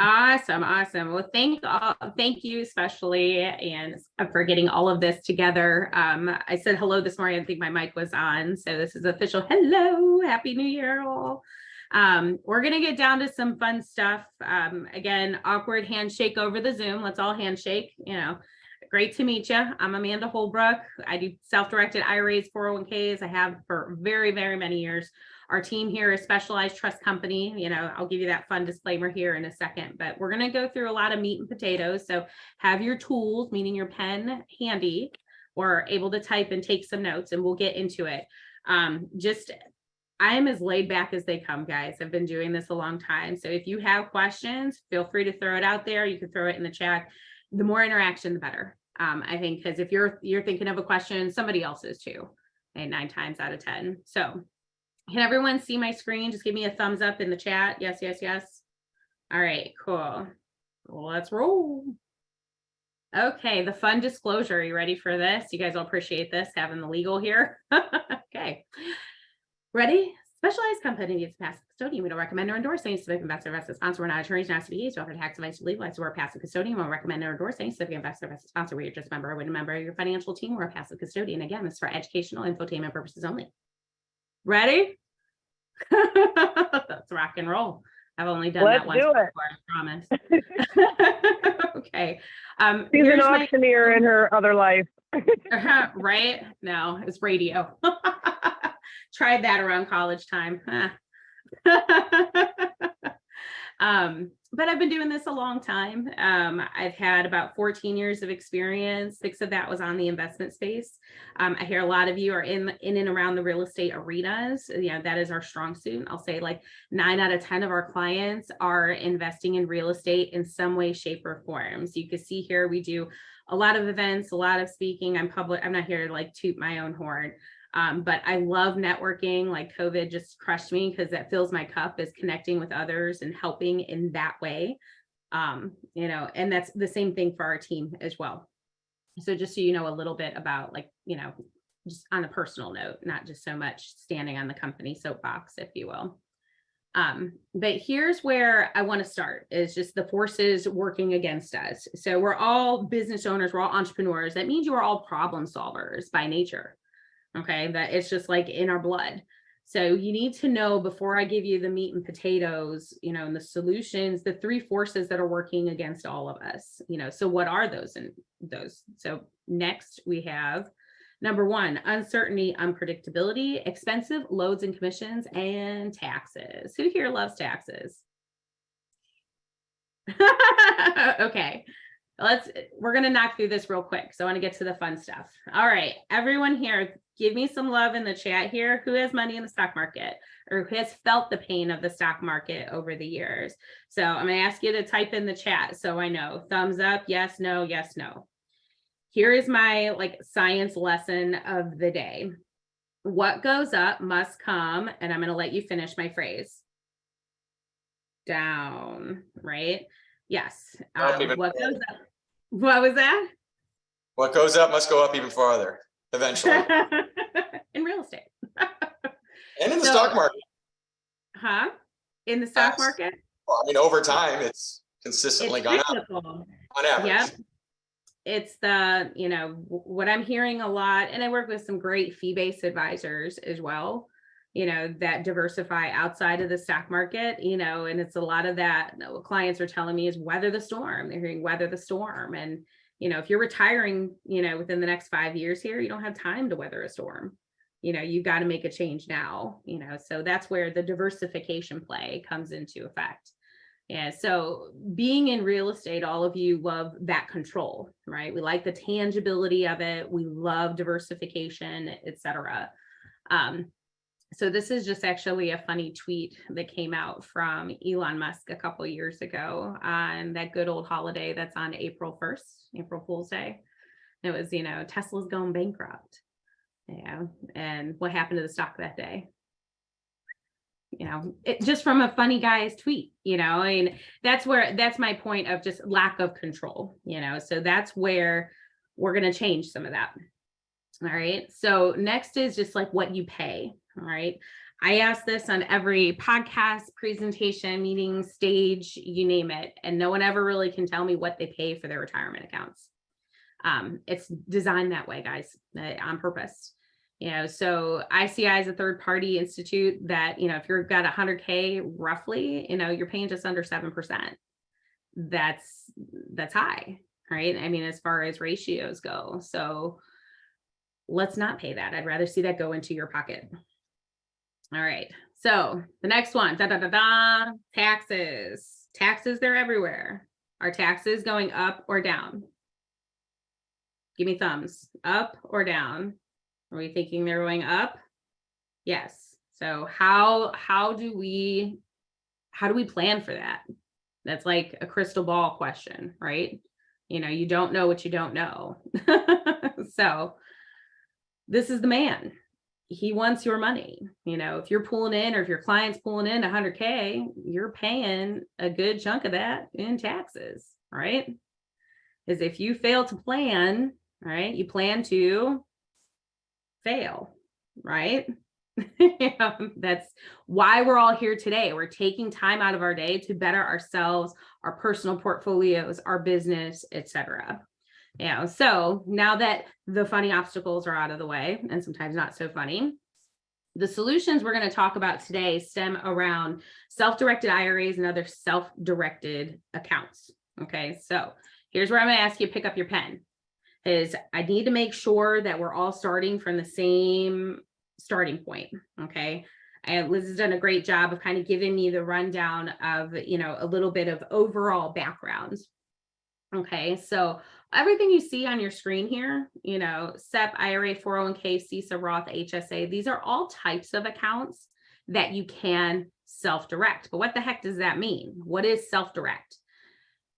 Awesome. Awesome. Well, thank you especially, and for getting all of this together. I said hello this morning. I think my mic was on. So this is official. Hello, Happy New Year all. We're going to get down to some fun stuff. Again, awkward handshake over the Zoom. Let's all handshake, Great to meet you. I'm Amanda Holbrook. I do self-directed IRAs, 401ks. I have for very, very many years. Our team here is Specialized Trust Company. I'll give you that fun disclaimer here in a second, but we're going to go through a lot of meat and potatoes. So have your tools, meaning your pen, handy or able to type and take some notes, and we'll get into it. I am as laid back as they come, guys. I've been doing this a long time. So if you have questions, feel free to throw it out there. You can throw it in the chat. The more interaction, the better. I think, because if you're thinking of a question, somebody else is too, and 9 times out of 10. So can everyone see my screen? Just give me a thumbs up in the chat. Yes, yes, yes. All right, cool. Let's roll. Okay, the fun disclosure. Are you ready for this? You guys will appreciate this, having the legal here. Okay. Ready? Specialized company is passive custodian. We don't recommend or endorse any specific investor or sponsor. We're not attorneys, not CPAs. We offer tax advice, legal advice. We're a passive custodian. We don't recommend or endorse any specific investor or sponsor. We're just a member of your financial team. We're a passive custodian. Again, this is for educational infotainment purposes only. Ready? Let's rock and roll. I've only done that once before, I promise. Okay. She's an auctioneer in her other life. Right? No, it's radio. Tried that around college time. But I've been doing this a long time. I've had about 14 years of experience. 6 of that was on the investment space. I hear a lot of you are in and around the real estate arenas. That is our strong suit. I'll say like 9 out of 10 of our clients are investing in real estate in some way, shape, or form. So you can see here, we do a lot of events, a lot of speaking. I'm not here to like toot my own horn. But I love networking. Like COVID just crushed me, because that fills my cup, is connecting with others and helping in that way. And that's the same thing for our team as well. So just so you know a little bit about, like, just on a personal note, not just so much standing on the company soapbox, if you will. But here's where I want to start, is just the forces working against us. So we're all business owners, we're all entrepreneurs. That means you are all problem solvers by nature. Okay, that it's just like in our blood. So you need to know, before I give you the meat and potatoes, and the solutions, the 3 forces that are working against all of us. So what are those? So next we have number 1, uncertainty, unpredictability, expensive loads and commissions, and taxes. Who here loves taxes? Okay. We're going to knock through this real quick. So I want to get to the fun stuff. All right, everyone here, give me some love in the chat here. Who has money in the stock market, or who has felt the pain of the stock market over the years? So I'm going to ask you to type in the chat so I know. Thumbs up, yes, no, yes, no. Here is my science lesson of the day. What goes up must come, and I'm going to let you finish my phrase, down, right? Yes. What goes up? What was that? What goes up must go up even farther, eventually. In real estate. And in the stock market. Huh? In the stock market? Well, over time, it's consistently gone up on average. Yep. It's what I'm hearing a lot, and I work with some great fee-based advisors as well, that diversify outside of the stock market, and it's a lot of that. What clients are telling me is weather the storm. They're hearing weather the storm. And, if you're retiring, within the next 5 years here, you don't have time to weather a storm. You've got to make a change now, so that's where the diversification play comes into effect. Yeah. So being in real estate, all of you love that control, right? We like the tangibility of it. We love diversification, etc. So this is just actually a funny tweet that came out from Elon Musk a couple of years ago on that good old holiday that's on April 1st, April Fool's Day. It was, Tesla's going bankrupt. And what happened to the stock that day? It just from a funny guy's tweet, that's my point of just lack of control, so that's where we're going to change some of that. All right. So next is just like what you pay. All right. I ask this on every podcast, presentation, meeting, stage, you name it. And no one ever really can tell me what they pay for their retirement accounts. It's designed that way, guys, on purpose. So ICI is a third party institute that, if you've got 100K roughly, you're paying just under 7%. That's high, right? I mean, as far as ratios go. So let's not pay that. I'd rather see that go into your pocket. All right. So the next one, taxes. Taxes, they're everywhere. Are taxes going up or down? Give me thumbs. Up or down? Are we thinking they're going up? Yes. So how do we plan for that? That's like a crystal ball question, right? You don't know what you don't know. So this is the man. He wants your money. If you're pulling in, or if your client's pulling in 100K, you're paying a good chunk of that in taxes, right? Because if you fail to plan, right, you plan to fail, right? That's why we're all here today. We're taking time out of our day to better ourselves, our personal portfolios, our business, etc. So now that the funny obstacles are out of the way, and sometimes not so funny, the solutions we're going to talk about today stem around self-directed IRAs and other self-directed accounts. Okay, so here's where I'm going to ask you to pick up your pen. I need to make sure that we're all starting from the same starting point. Okay. And Liz has done a great job of kind of giving me the rundown of, a little bit of overall background. Okay. So everything you see on your screen here, SEP, IRA, 401k, CISA, Roth, HSA, these are all types of accounts that you can self-direct. But what the heck does that mean? What is self-direct?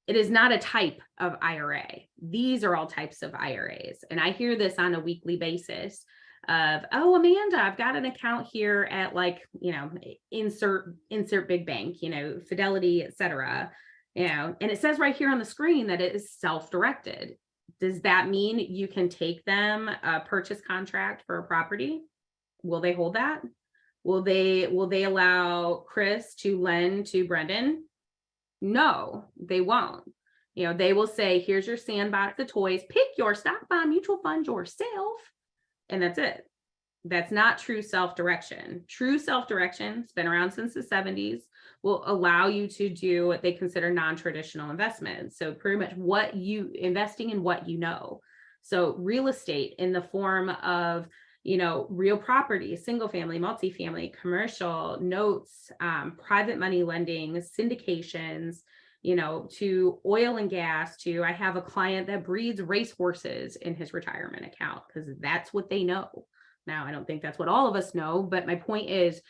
It is not a type of IRA. These are all types of IRAs. And I hear this on a weekly basis of, oh, Amanda, I've got an account here at insert big bank, Fidelity, etc. And it says right here on the screen that it is self-directed. Does that mean you can take them a purchase contract for a property? Will they hold that? Will they allow Chris to lend to Brendan? No, they won't. They will say, here's your sandbox of toys, pick your stock bond mutual fund yourself. And that's it. That's not true self-direction. True self-direction, it's been around since the 70s, will allow you to do what they consider non-traditional investments. So pretty much investing in what you know. So real estate in the form of, real property, single family, multifamily, commercial, notes, private money lending, syndications, to oil and gas, to I have a client that breeds racehorses in his retirement account because that's what they know. Now, I don't think that's what all of us know, but my point is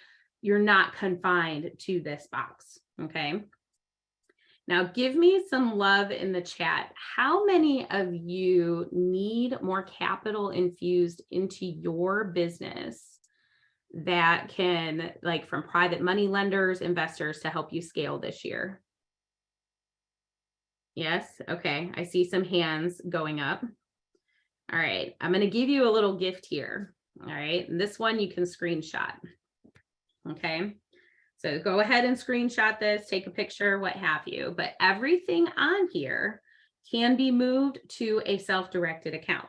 you're not confined to this box. Okay. Now, give me some love in the chat. How many of you need more capital infused into your business that can, from private money lenders, investors, to help you scale this year? Yes. Okay. I see some hands going up. All right. I'm going to give you a little gift here. All right. And this one you can screenshot. Okay. So go ahead and screenshot this, take a picture, what have you. But everything on here can be moved to a self-directed account.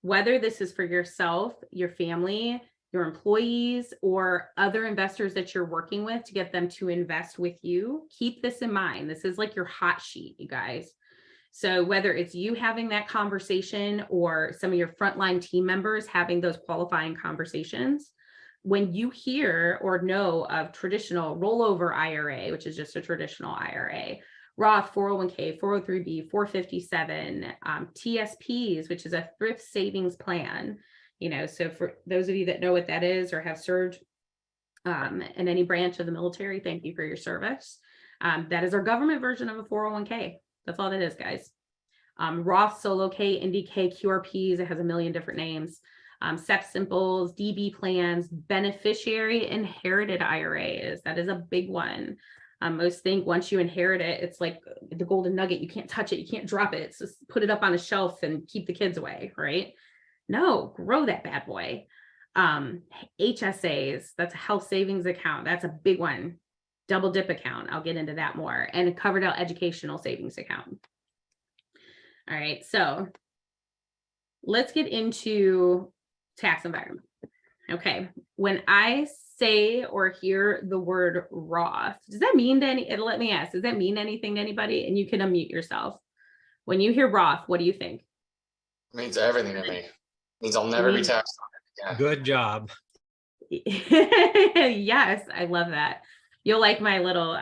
Whether this is for yourself, your family, your employees, or other investors that you're working with to get them to invest with you, keep this in mind. This is like your hot sheet, you guys. So whether it's you having that conversation or some of your frontline team members having those qualifying conversations, when you hear or know of traditional rollover IRA, which is just a traditional IRA, Roth, 401k, 403b, 457, TSPs, which is a thrift savings plan. So for those of you that know what that is or have served in any branch of the military, thank you for your service. That is our government version of a 401k. That's all that is, guys. Roth, Solo K, Indy K, QRPs, it has a million different names. SEP Simples, DB plans, beneficiary inherited IRAs. That is a big one. Most think once you inherit it, it's like the golden nugget. You can't touch it. You can't drop it. It's just put it up on a shelf and keep the kids away, right? No, grow that bad boy. HSAs, that's a health savings account. That's a big one. Double dip account. I'll get into that more. And a covered out educational savings account. All right. So let's get into tax environment. Okay. When I say or hear the word Roth, does that mean to any, let me ask, does that mean anything to anybody? And you can unmute yourself. When you hear Roth, what do you think? It means everything to me. It means I'll never be taxed on it again. Good job. Yes, I love that. You'll like my little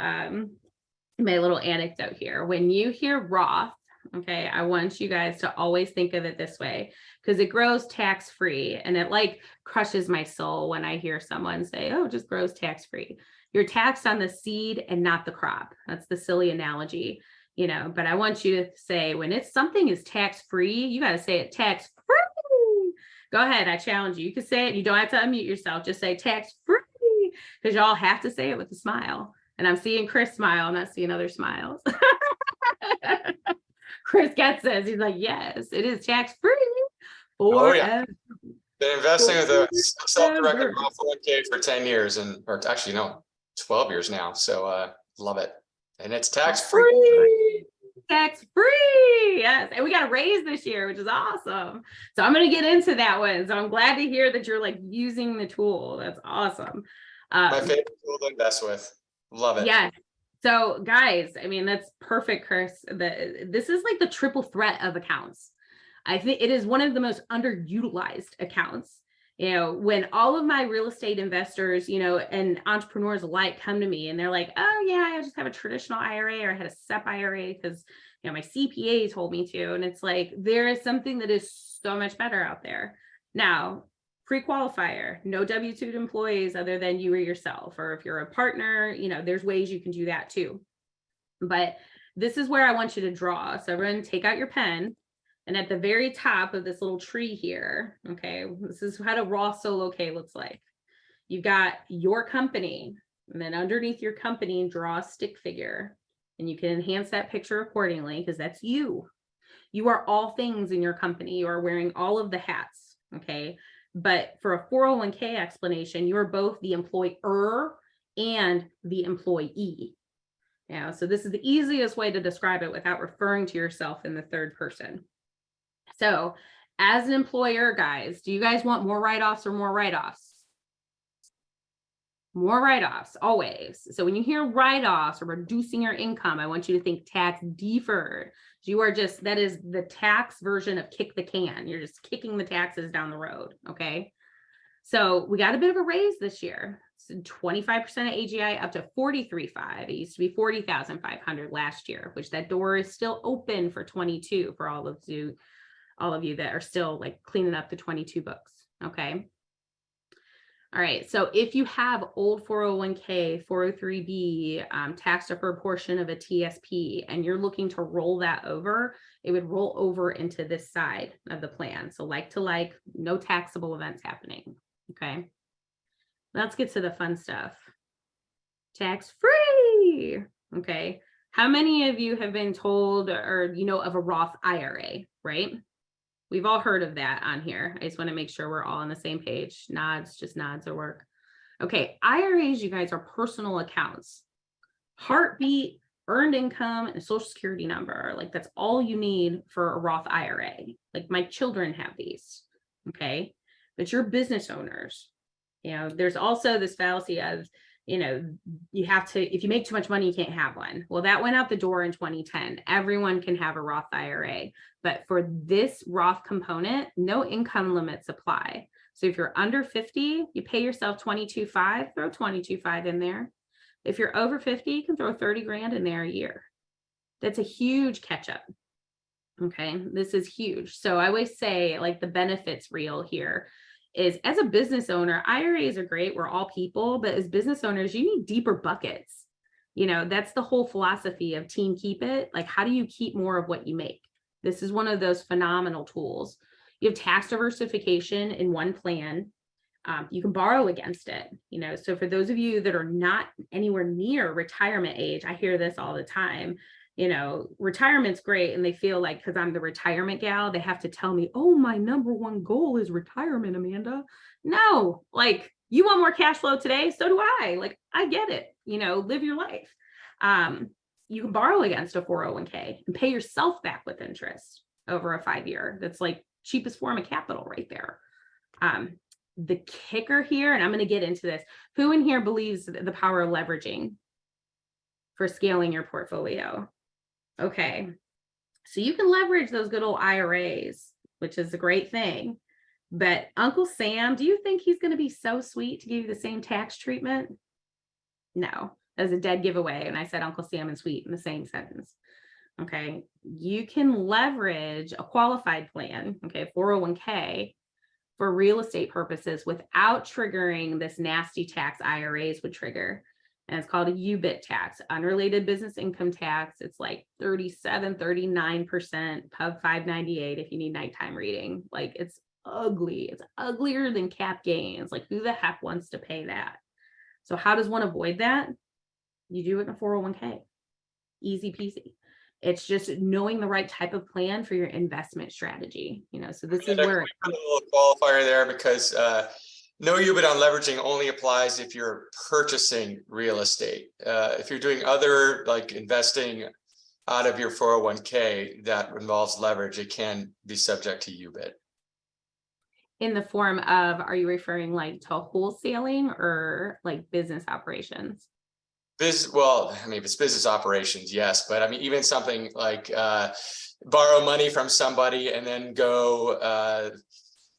anecdote here. When you hear Roth, okay, I want you guys to always think of it this way, because it grows tax-free, and it like crushes my soul when I hear someone say, oh, it just grows tax-free. You're taxed on the seed and not the crop. That's the silly analogy, you know, but I want you to say when it's something is tax-free, you got to say it tax-free. Go ahead. I challenge you. You can say it. You don't have to unmute yourself. Just say tax-free, because y'all have to say it with a smile. And I'm seeing Chris smile. I'm not seeing other smiles. Chris gets this. He's like, yes, it is tax-free. Oh, yeah. Been investing with a self-directed Roth 401k for 10 years or actually, no, 12 years now. So love it. And it's tax-free. Tax-free. Yes. And we got a raise this year, which is awesome. So I'm going to get into that one. So I'm glad to hear that you're like using the tool. That's awesome. My favorite tool to invest with. Love it. Yes. So guys, I mean, that's perfect, Chris. This is like the triple threat of accounts. I think it is one of the most underutilized accounts. You know, when all of my real estate investors, you know, and entrepreneurs alike come to me and they're like, oh yeah, I just have a traditional IRA, or I had a SEP IRA because, you know, my CPA told me to. And it's like, there is something that is so much better out there. Now, pre-qualifier, no W-2 employees other than you or yourself, or if you're a partner, you know, there's ways you can do that too. But this is where I want you to draw. So everyone take out your pen, and at the very top of this little tree here, okay, this is what a Roth Solo K looks like. You've got your company, and then underneath your company, draw a stick figure, and you can enhance that picture accordingly because that's you. You are all things in your company. You are wearing all of the hats, okay? But for a 401k explanation, you're both the employer and the employee. Yeah, so this is the easiest way to describe it without referring to yourself in the third person. So as an employer, guys, do you guys want more write-offs or more write-offs? More write-offs, always. So when you hear write-offs or reducing your income, I want you to think tax deferred. You are just, that is the tax version of kick the can. You're just kicking the taxes down the road, okay? So we got a bit of a raise this year. So 25% of AGI up to 43.5. It used to be 40,500 last year, which that door is still open for 22 for all of you that are still like cleaning up the 22 books, okay? All right, so if you have old 401k, 403b, tax deferred portion of a TSP, and you're looking to roll that over, it would roll over into this side of the plan. So like to like, no taxable events happening, okay? Let's get to the fun stuff. Tax-free, okay? How many of you have been told or you know of a Roth IRA, right? We've all heard of that on here. I just want to make sure we're all on the same page. Nods, just nods or work. Okay, IRAs, you guys, are personal accounts. Heartbeat, earned income, and a social security number. Like that's all you need for a Roth IRA. Like my children have these, okay? But you're business owners. You know, there's also this fallacy of, you know, you have to, if you make too much money, you can't have one. Well, that went out the door in 2010. Everyone can have a Roth IRA, but for this Roth component, no income limits apply. So if you're under 50, you pay yourself 22.5, throw 22.5 in there. If you're over 50, you can throw 30 grand in there a year. That's a huge catch up. Okay, this is huge. So I always say like the benefits reel here is as a business owner, IRAs are great. We're all people, but as business owners, you need deeper buckets. You know, that's the whole philosophy of Team Keep It. Like, how do you keep more of what you make? This is one of those phenomenal tools. You have tax diversification in one plan. You can borrow against it. You know, so for those of you that are not anywhere near retirement age, I hear this all the time. Retirement's great. And they feel like, because I'm the retirement gal, they have to tell me, oh, my number one goal is retirement, Amanda. No, like, you want more cash flow today? So do I. Like, I get it, live your life. You can borrow against a 401k and pay yourself back with interest over a 5-year. That's like cheapest form of capital right there. The kicker here, and I'm going to get into this, who in here believes the power of leveraging for scaling your portfolio? Okay. So you can leverage those good old IRAs, which is a great thing. But Uncle Sam, do you think he's going to be so sweet to give you the same tax treatment? No, that's a dead giveaway. And I said Uncle Sam and sweet in the same sentence. Okay. You can leverage a qualified plan, 401k, for real estate purposes without triggering this nasty tax IRAs would trigger. And it's called a UBIT tax, unrelated business income tax. It's like 37, 39%, Pub 598 if you need nighttime reading. Like, it's ugly. It's uglier than cap gains. Like, who the heck wants to pay that? So how does one avoid that? You do it in a 401k. Easy peasy. It's just knowing the right type of plan for your investment strategy. So this is where a little qualifier there, because no UBIT on leveraging only applies if you're purchasing real estate. If you're doing other, like investing out of your 401k that involves leverage, it can be subject to UBIT. In the form of, are you referring like to wholesaling or like business operations? Well, I mean, if it's business operations, yes, but I mean, even something like borrow money from somebody and then go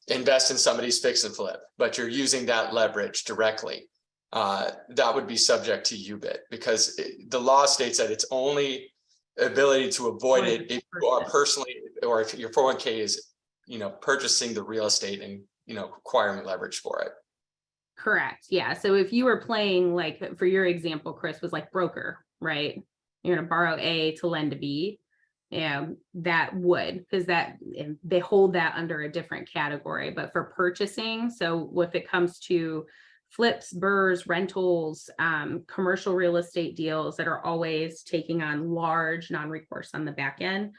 invest in somebody's fix and flip, but you're using that leverage directly, that would be subject to UBIT, because the law states that it's only ability to avoid it if you are personally, or if your 401k is, purchasing the real estate and, acquiring leverage for it. Correct. Yeah. So if you were playing, like, for your example, Chris, was like broker, right? You're going to borrow A to lend to B. That would, because they hold that under a different category. But for purchasing, so if it comes to flips, burrs, rentals, commercial real estate deals that are always taking on large non-recourse on the back end,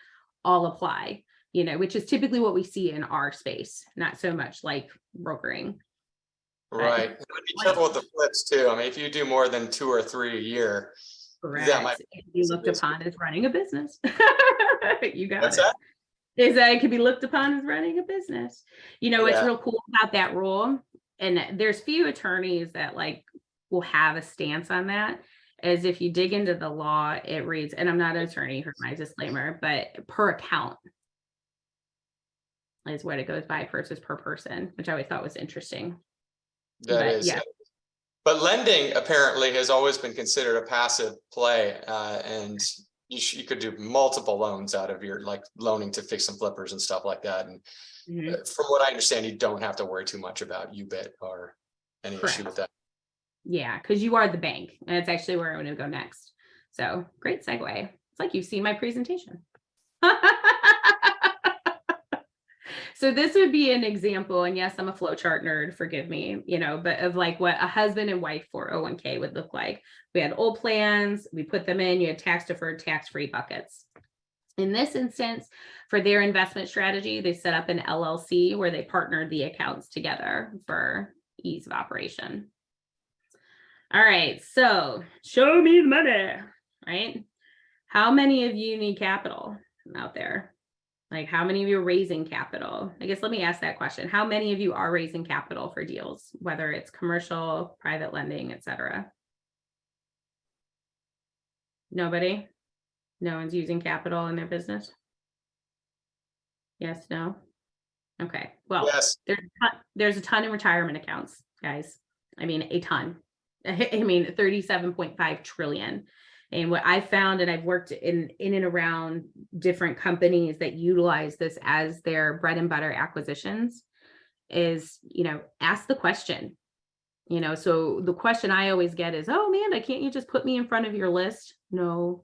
all apply, which is typically what we see in our space, not so much like brokering. Right. Be careful with the flips too. I mean, if you do more than 2 or 3 a year, correct, that might be looked upon as running a business. You got What's it. That? Is that it could be looked upon as running a business. What's real cool about that rule, and there's few attorneys that will have a stance on that, is if you dig into the law, it reads, and I'm not an attorney, here's my disclaimer, but per account is what it goes by versus per person, which I always thought was interesting. That is. Yeah. But lending apparently has always been considered a passive play, and you could do multiple loans out of your, loaning to fix and flippers and stuff like that. And from what I understand, you don't have to worry too much about UBIT or any issue with that. Yeah, because you are the bank, and it's actually where I'm going to go next. So great segue. It's like you've seen my presentation. So this would be an example, and yes, I'm a flowchart nerd, forgive me, but of what a husband and wife 401k would look like. We had old plans, we put them in, you had tax deferred, tax-free buckets. In this instance, for their investment strategy, they set up an LLC where they partnered the accounts together for ease of operation. All right, so show me the money, right? How many of you need capital out there? How many of you are raising capital? I guess let me ask that question. How many of you are raising capital for deals, whether it's commercial, private lending, etc.? Nobody? No one's using capital in their business? Yes, no? Okay, well, yes. There's a ton in retirement accounts, guys. I mean, a ton. I mean, 37.5 trillion. And what I found, and I've worked in and around different companies that utilize this as their bread and butter acquisitions, is, ask the question. So the question I always get is, oh, Amanda, can't you just put me in front of your list? No,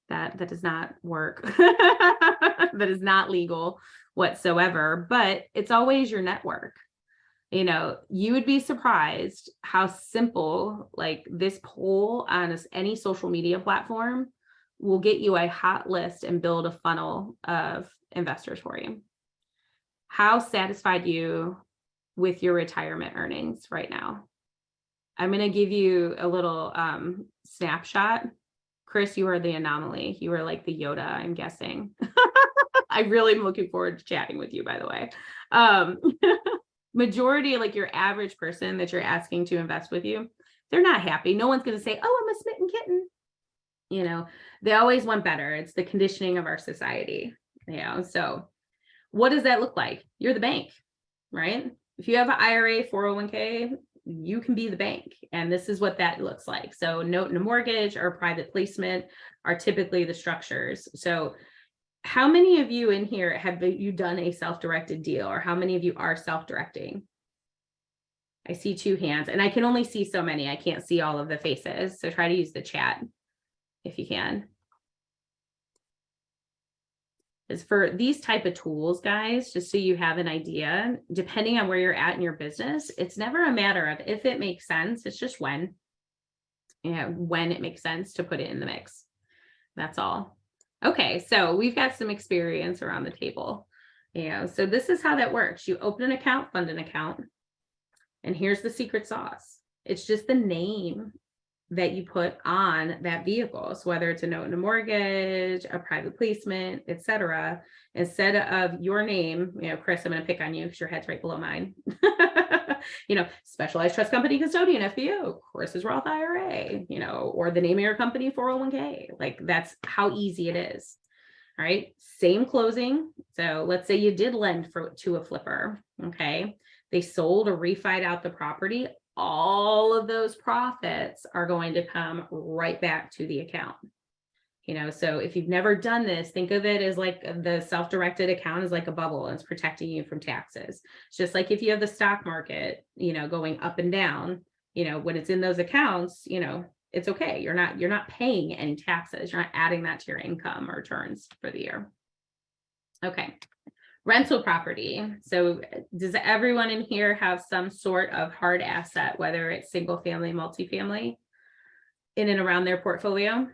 that does not work. That is not legal whatsoever, but it's always your network. You would be surprised how simple, this poll on any social media platform we'll get you a hot list and build a funnel of investors for you. How satisfied you with your retirement earnings right now? I'm going to give you a little snapshot. Chris, you are the anomaly. You are like the Yoda, I'm guessing. I really am looking forward to chatting with you, by the way. Majority, like your average person that you're asking to invest with you, they're not happy. No one's going to say, oh, I'm a smitten kitten. You know, they always want better. It's the conditioning of our society. You know, so what does that look like? You're the bank, right? If you have an IRA, 401k, you can be the bank. And this is what that looks like. So note and a mortgage or private placement are typically the structures. So how many of you in here have you done a self-directed deal, or how many of you are self-directing? I see 2 hands, and I can only see so many. I can't see all of the faces. So try to use the chat if you can. Is for these type of tools, guys, just so you have an idea, depending on where you're at in your business, it's never a matter of if it makes sense. It's just when, when it makes sense to put it in the mix. That's all. Okay, so we've got some experience around the table. So this is how that works. You open an account, fund an account, and here's the secret sauce. It's just the name that you put on that vehicle. So whether it's a note and a mortgage, a private placement, etc., instead of your name, Chris, I'm going to pick on you because your head's right below mine. Specialized trust company custodian, FBO, Chris's Roth IRA, or the name of your company, 401k. Like, that's how easy it is. All right. Same closing. So let's say you did lend to a flipper. Okay. They sold or refied out the property. All of those profits are going to come right back to the account. So if you've never done this, think of it as like the self-directed account is like a bubble, and it's protecting you from taxes. It's just like if you have the stock market, going up and down, when it's in those accounts, it's okay. You're not paying any taxes. You're not adding that to your income or returns for the year. Okay. Rental property. So does everyone in here have some sort of hard asset, whether it's single family, multifamily, in and around their portfolio?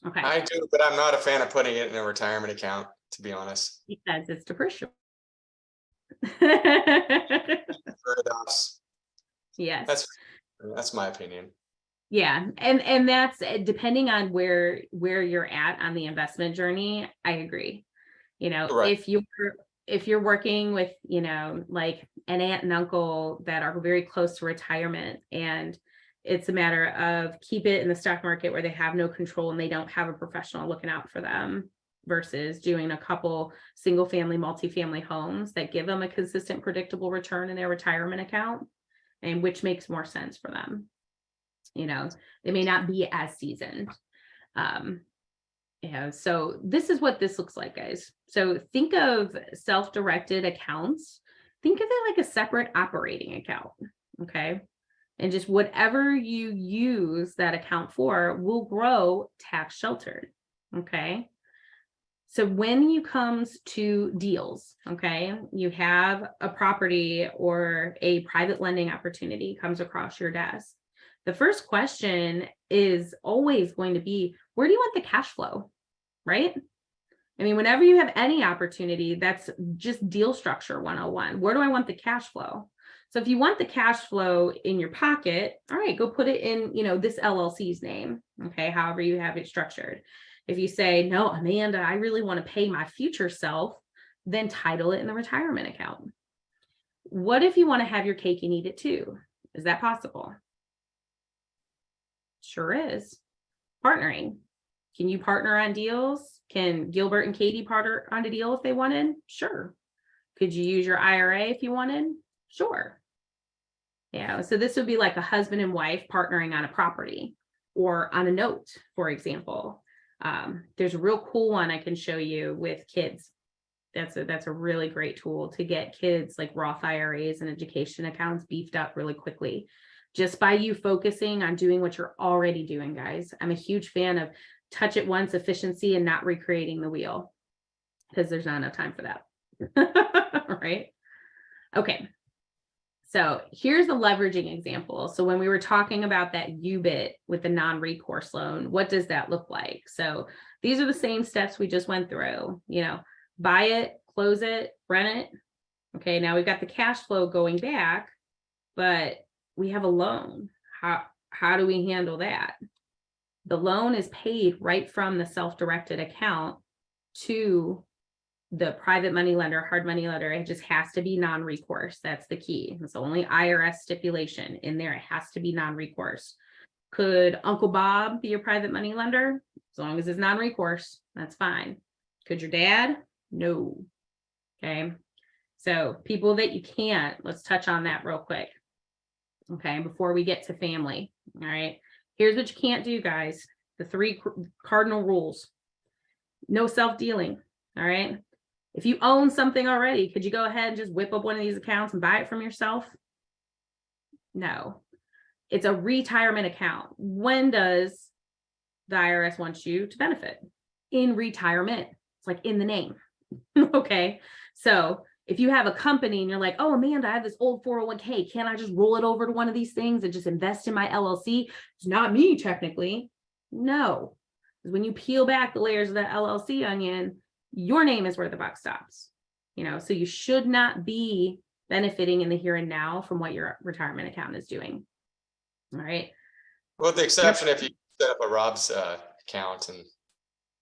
Okay. I do, but I'm not a fan of putting it in a retirement account, to be honest. Because it's depreciable. Yes. That's my opinion. Yeah. And that's depending on where you're at on the investment journey. I agree. Right. If you're working with, like an aunt and uncle that are very close to retirement, and it's a matter of keep it in the stock market where they have no control and they don't have a professional looking out for them, versus doing a couple single family, multifamily homes that give them a consistent, predictable return in their retirement account, and which makes more sense for them. They may not be as seasoned. So this is what this looks like, guys. So think of self-directed accounts. Think of it like a separate operating account. Okay. And just whatever you use that account for will grow tax sheltered. Okay. So when you comes to deals, okay, you have a property or a private lending opportunity comes across your desk. The first question is always going to be, where do you want the cash flow? Right? I mean, whenever you have any opportunity, that's just deal structure 101. Where do I want the cash flow? So if you want the cash flow in your pocket, all right, go put it in, this LLC's name. Okay. However you have it structured. If you say, no, Amanda, I really want to pay my future self, then title it in the retirement account. What if you want to have your cake and eat it too? Is that possible? Sure is. Partnering. Can you partner on deals? Can Gilbert and Katie partner on a deal if they wanted? Sure. Could you use your IRA if you wanted? Sure. Yeah. So this would be like a husband and wife partnering on a property or on a note, for example. There's a real cool one I can show you with kids. That's a really great tool to get kids like Roth IRAs and education accounts beefed up really quickly, just by you focusing on doing what you're already doing, guys. I'm a huge fan of touch it once efficiency and not recreating the wheel, because there's not enough time for that. Right? Okay. So here's the leveraging example. So when we were talking about that UBIT with the non-recourse loan, what does that look like? So these are the same steps we just went through, buy it, close it, rent it. Okay, now we've got the cash flow going back, but we have a loan. How do we handle that? The loan is paid right from the self-directed account to the private money lender, hard money lender. It just has to be non-recourse. That's the key. It's the only IRS stipulation in there. It has to be non-recourse. Could Uncle Bob be your private money lender? As long as it's non-recourse, that's fine. Could your dad? No. Okay. So people that you can't, let's touch on that real quick. Okay. Before we get to family. All right. Here's what you can't do, guys. The 3 cardinal rules. No self-dealing. All right. If you own something already, could you go ahead and just whip up one of these accounts and buy it from yourself? No. It's a retirement account. When does the IRS want you to benefit? In retirement. It's like in the name. Okay. So if you have a company and you're like, oh, Amanda, I have this old 401k. Can't I just roll it over to one of these things and just invest in my LLC? It's not me, technically. No. Because when you peel back the layers of that LLC onion, your name is where the buck stops. So you should not be benefiting in the here and now from what your retirement account is doing. All right. Well, the exception if you set up a Rob's account, and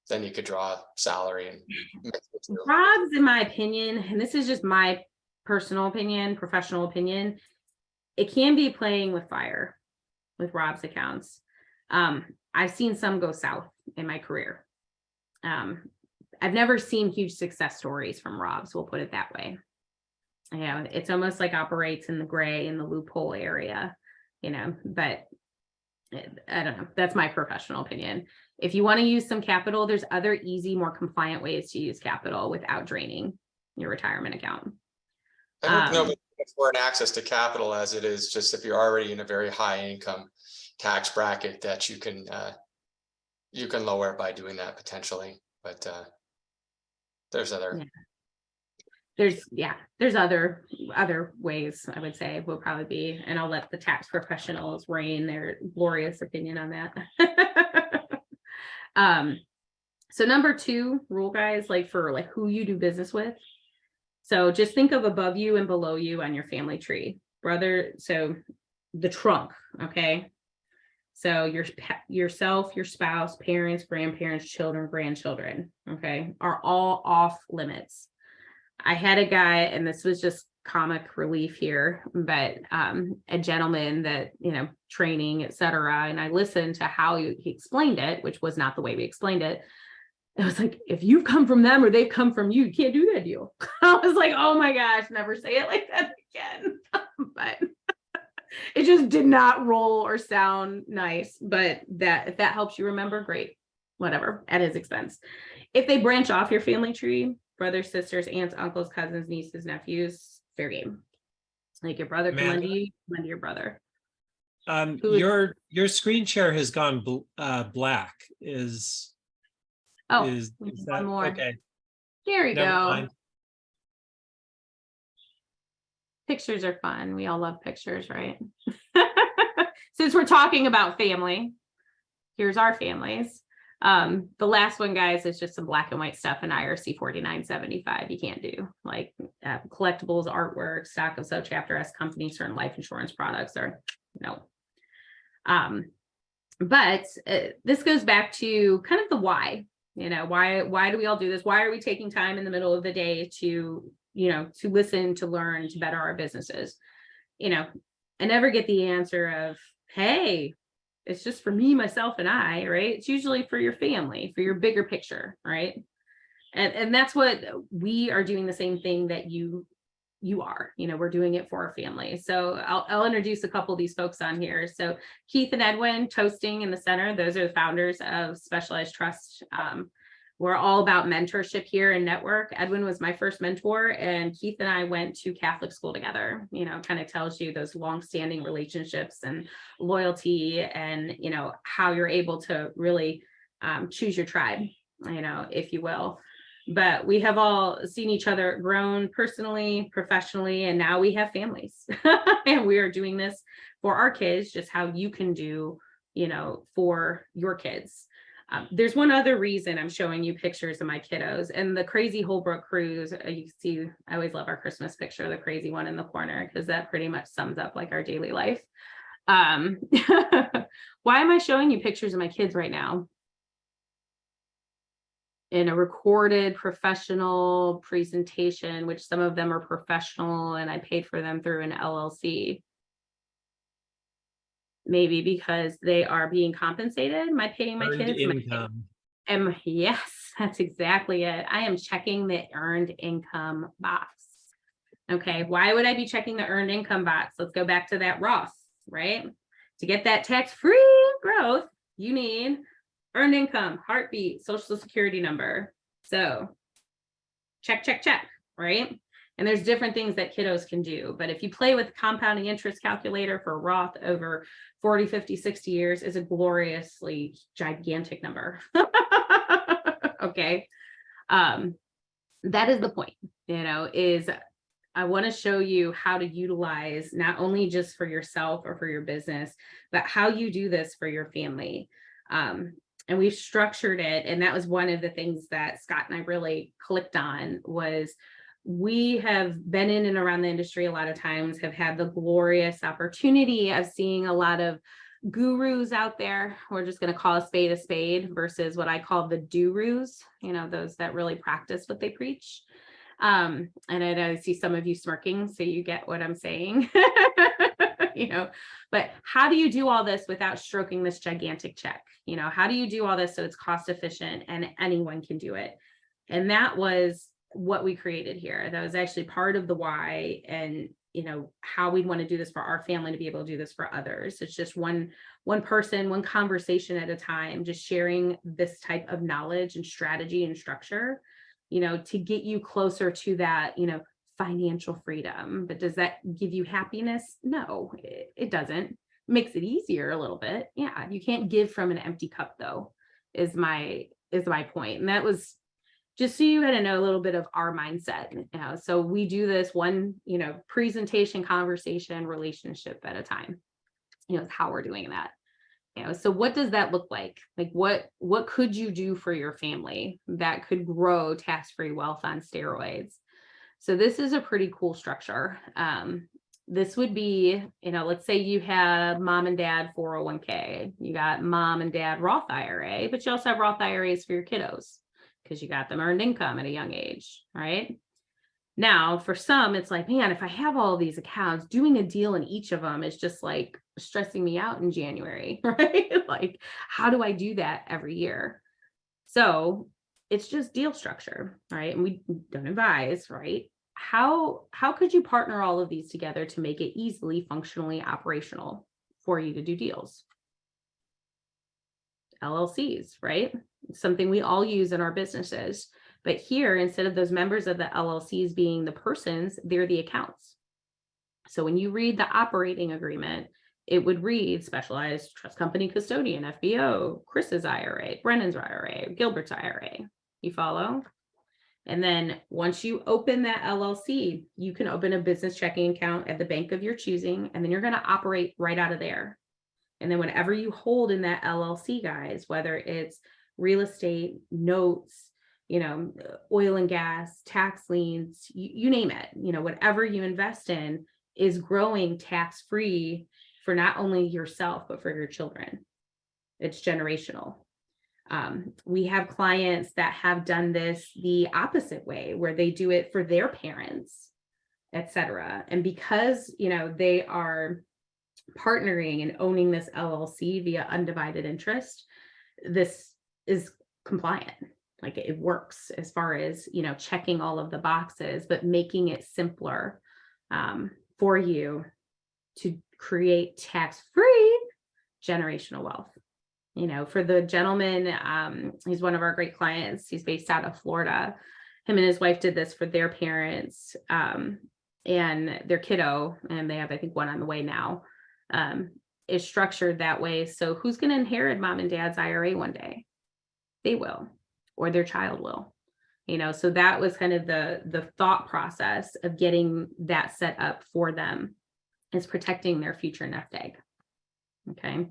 then you could draw salary and mix the two. Rob's, in my opinion, and this is just my personal opinion, professional opinion, it can be playing with fire with Rob's accounts. I've seen some go south in my career. I've never seen huge success stories from Rob's, we'll put it that way. It's almost like operates in the gray, in the loophole area, but I don't know. That's my professional opinion. If you want to use some capital, there's other easy, more compliant ways to use capital without draining your retirement account. I don't know for an access to capital as it is just if you're already in a very high income tax bracket that you can lower it by doing that potentially, but there's other. Yeah. There's other ways, I would say, will probably be, and I'll let the tax professionals reign their glorious opinion on that. So number 2 rule, guys, for who you do business with. So just think of above you and below you on your family tree, brother. So the trunk. Okay. So yourself, your spouse, parents, grandparents, children, grandchildren, okay, are all off limits. I had a guy, and this was just comic relief here, but a gentleman that, training, etc. And I listened to how he explained it, which was not the way we explained it. It was like, if you've come from them or they've come from you, you can't do that deal. I was like, oh my gosh, never say it like that again. But it just did not roll or sound nice. But if that helps you remember, great, whatever, at his expense. If they branch off your family tree, brothers, sisters, aunts, uncles, cousins, nieces, nephews, fair game. Like your brother can lend to your brother. Your screen share has gone black. Is that one more? Okay? There you go. Mind. Pictures are fun. We all love pictures, right? Since we're talking about family, here's our families. The last one, guys, is just some black and white stuff in IRC 4975. You can't do collectibles, artwork, stock of subchapter S companies, certain life insurance products are no. But this goes back to kind of the why. Why do we all do this? Why are we taking time in the middle of the day to listen, to learn, to better our businesses? I never get the answer of, hey, it's just for me, myself, and I, right? It's usually for your family, for your bigger picture, right? And that's what we are doing, the same thing that you are, we're doing it for our family. So I'll introduce a couple of these folks on here. So Keith and Edwin, toasting in the center. Those are the founders of Specialized Trust. We're all about mentorship here in network. Edwin was my first mentor, and Keith and I went to Catholic school together. Kind of tells you those long-standing relationships and loyalty, and how you're able to really choose your tribe, if you will. but we have all seen each other grown personally, professionally, and now we have families. And we are doing this for our kids, just how you can do, for your kids. There's one other reason I'm showing you pictures of my kiddos, and the crazy Holbrook cruise. You see, I always love our Christmas picture, the crazy one in the corner, because that pretty much sums up like our daily life. Why am I showing you pictures of my kids right now? In a recorded professional presentation, which some of them are professional and I paid for them through an LLC. Maybe because they are being compensated. Am I paying my Earned kids? income. Yes, that's exactly it. I am checking the earned income box. Okay, why would I be checking the earned income box? Let's go back to that Roth, right? To get that tax-free growth, you need earned income, heartbeat, social security number. So check, check, check, right? And there's different things that kiddos can do. But if you play with compounding interest calculator for Roth over 40, 50, 60 years, is a gloriously gigantic number. Okay. That is the point, is I want to show you how to utilize not only just for yourself or for your business, but how you do this for your family. And we've structured it. And that was one of the things that Scott and I really clicked on was we have been in and around the industry a lot of times, have had the glorious opportunity of seeing a lot of gurus out there. We're just going to call a spade versus what I call the do-roos, those that really practice what they preach. And I see some of you smirking, so you get what I'm saying. But how do you do all this without stroking this gigantic check? How do you do all this so it's cost efficient and anyone can do it? And that was what we created here. That was actually part of the why, and how we want to do this for our family to be able to do this for others. It's just one person, one conversation at a time, just sharing this type of knowledge and strategy and structure, to get you closer to that, financial freedom. But does that give you happiness? No, it doesn't. It makes it easier a little bit. Yeah, you can't give from an empty cup, though, is my point. And that was just so you had to know a little bit of our mindset. So we do this one, presentation, conversation, relationship at a time. Is how we're doing that. So what does that look like? Like what could you do for your family that could grow tax-free wealth on steroids? So this is a pretty cool structure. This would be, let's say you have mom and dad 401k, you got mom and dad Roth IRA, but you also have Roth IRAs for your kiddos because you got them earned income at a young age, right? Now, for some, it's like, man, if I have all these accounts, doing a deal in each of them is just like stressing me out in January, right? Like, how do I do that every year? So it's just deal structure, right? And we don't advise, right? How could you partner all of these together to make it easily, functionally operational for you to do deals? LLCs, right? Something we all use in our businesses. But here, instead of those members of the LLCs being the persons, they're the accounts. So when you read the operating agreement, it would read specialized trust company custodian, FBO, Chris's IRA, Brennan's IRA, Gilbert's IRA. You follow? And then once you open that LLC, you can open a business checking account at the bank of your choosing, and then you're going to operate right out of there. And then whatever you hold in that LLC, guys, whether it's real estate, notes, oil and gas, tax liens, you name it, whatever you invest in is growing tax-free for not only yourself, but for your children. It's generational. We have clients that have done this the opposite way, where they do it for their parents, etc. And because, they are partnering and owning this LLC via undivided interest, this is compliant. Like it works as far as, checking all of the boxes, but making it simpler for you to create tax-free generational wealth. For the gentleman, he's one of our great clients. He's based out of Florida. Him and his wife did this for their parents and their kiddo, and they have, I think, one on the way now. Is structured that way. So who's going to inherit mom and dad's IRA one day? They will, or their child will. So that was kind of the thought process of getting that set up for them, is protecting their future nest egg. Okay.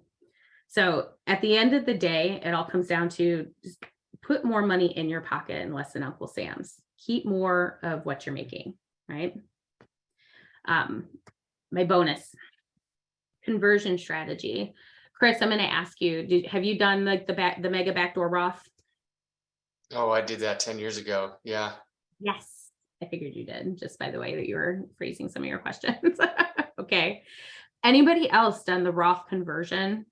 So at the end of the day, it all comes down to just put more money in your pocket and less than Uncle Sam's. Keep more of what you're making, right? My bonus conversion strategy. Chris, I'm going to ask you, have you done like the mega backdoor Roth? Oh, I did that 10 years ago. Yeah. Yes, I figured you did, just by the way that you were phrasing some of your questions. Okay. Anybody else done the Roth conversion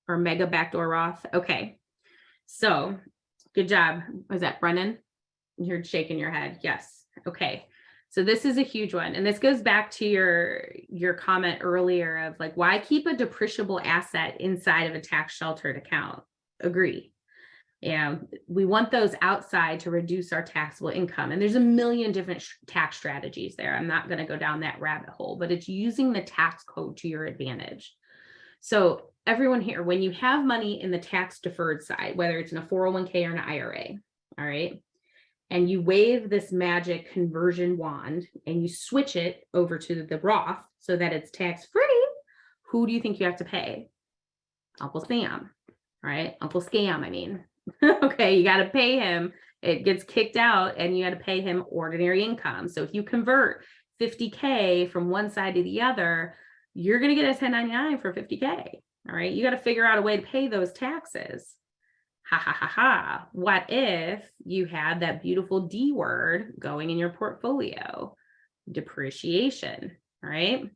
or mega backdoor Roth? Okay. So good job. Was that Brennan? You're shaking your head. Yes. Okay. So this is a huge one. And this goes back to your comment earlier of like, why keep a depreciable asset inside of a tax sheltered account? Agree. We want those outside to reduce our taxable income. And there's a million different tax strategies there. I'm not going to go down that rabbit hole, but it's using the tax code to your advantage. So everyone here, when you have money in the tax deferred side, whether it's in a 401k or an IRA, all right, and you wave this magic conversion wand and you switch it over to the Roth so that it's tax free, who do you think you have to pay? Uncle Sam, right? Uncle Scam, I mean. Okay, you got to pay him. It gets kicked out and you got to pay him ordinary income. So if you convert 50K from one side to the other, you're going to get a 1099 for 50K. All right. You got to figure out a way to pay those taxes. Ha ha ha ha. What if you had that beautiful D word going in your portfolio? Depreciation. All right.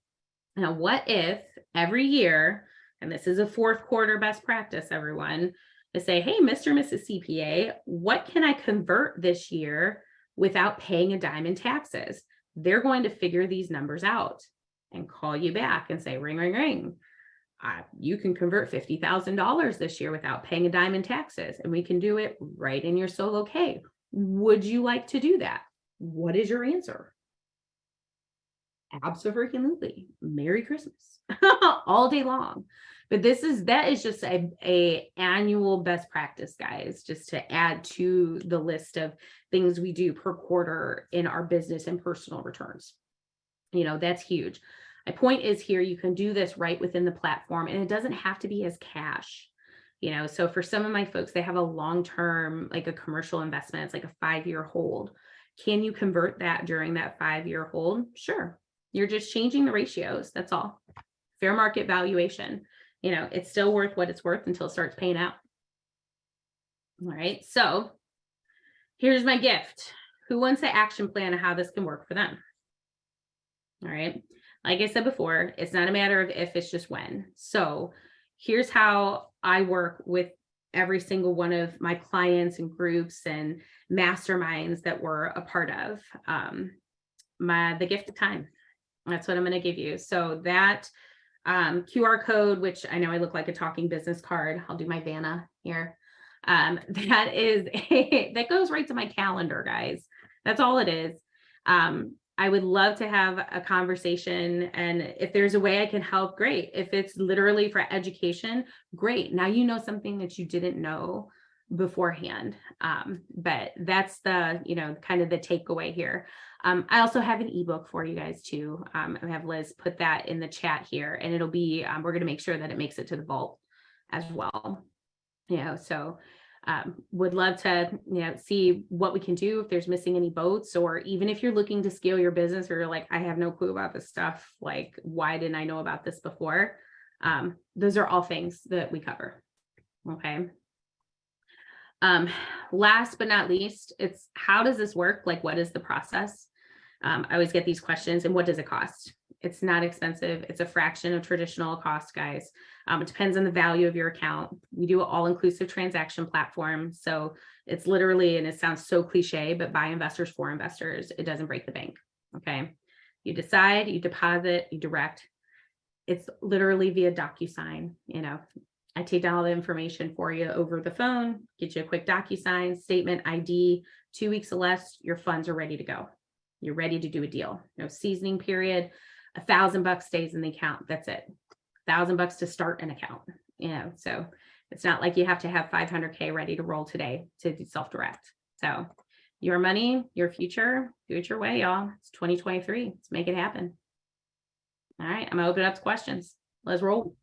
Now, what if every year, and this is a fourth quarter best practice, everyone, to say, hey, Mr. and Mrs. CPA, what can I convert this year without paying a dime in taxes? They're going to figure these numbers out and call you back and say, ring, ring, ring. You can convert $50,000 this year without paying a dime in taxes, and we can do it right in your solo K. Would you like to do that? What is your answer? Absolutely. Merry Christmas all day long. But that is just a annual best practice, guys, just to add to the list of things we do per quarter in our business and personal returns. That's huge. My point is here, you can do this right within the platform, and it doesn't have to be as cash. So for some of my folks, they have a long-term, like a commercial investment, it's like a 5-year hold. Can you convert that during that 5-year hold? Sure. You're just changing the ratios. That's all. Fair market valuation. It's still worth what it's worth until it starts paying out. All right. So here's my gift. Who wants an action plan of how this can work for them? All right. Like I said before, it's not a matter of if, it's just when. So here's how I work with every single one of my clients and groups and masterminds that we're a part of. The gift of time. That's what I'm going to give you. So that QR code, which I know I look like a talking business card. I'll do my Vanna here. That goes right to my calendar, guys. That's all it is. I would love to have a conversation, and if there's a way I can help, great. If it's literally for education, great. Now you know something that you didn't know beforehand. But that's the, kind of the takeaway here. I also have an ebook for you guys too. I have Liz put that in the chat here, and it'll be, we're going to make sure that it makes it to the vault as well. So would love to, see what we can do if there's missing any boats, or even if you're looking to scale your business or you're like, I have no clue about this stuff. Like, why didn't I know about this before? Those are all things that we cover. Okay. Last but not least, it's how does this work? Like, what is the process? I always get these questions, and what does it cost? It's not expensive. It's a fraction of traditional cost, guys. It depends on the value of your account. We do an all-inclusive transaction platform. So it's literally, and it sounds so cliche, but by investors for investors, it doesn't break the bank. Okay. You decide, you deposit, you direct. It's literally via DocuSign. I take down all the information for you over the phone, get you a quick DocuSign, statement, ID, 2 weeks or less, your funds are ready to go. You're ready to do a deal. No seasoning period. $1,000 stays in the account. That's it. $1,000 to start an account. So it's not like you have to have 500K ready to roll today to do self-direct. So Your money, your future, do it your way, y'all. It's 2023. Let's make it happen. All right, I'm gonna open it up to questions. Let's roll.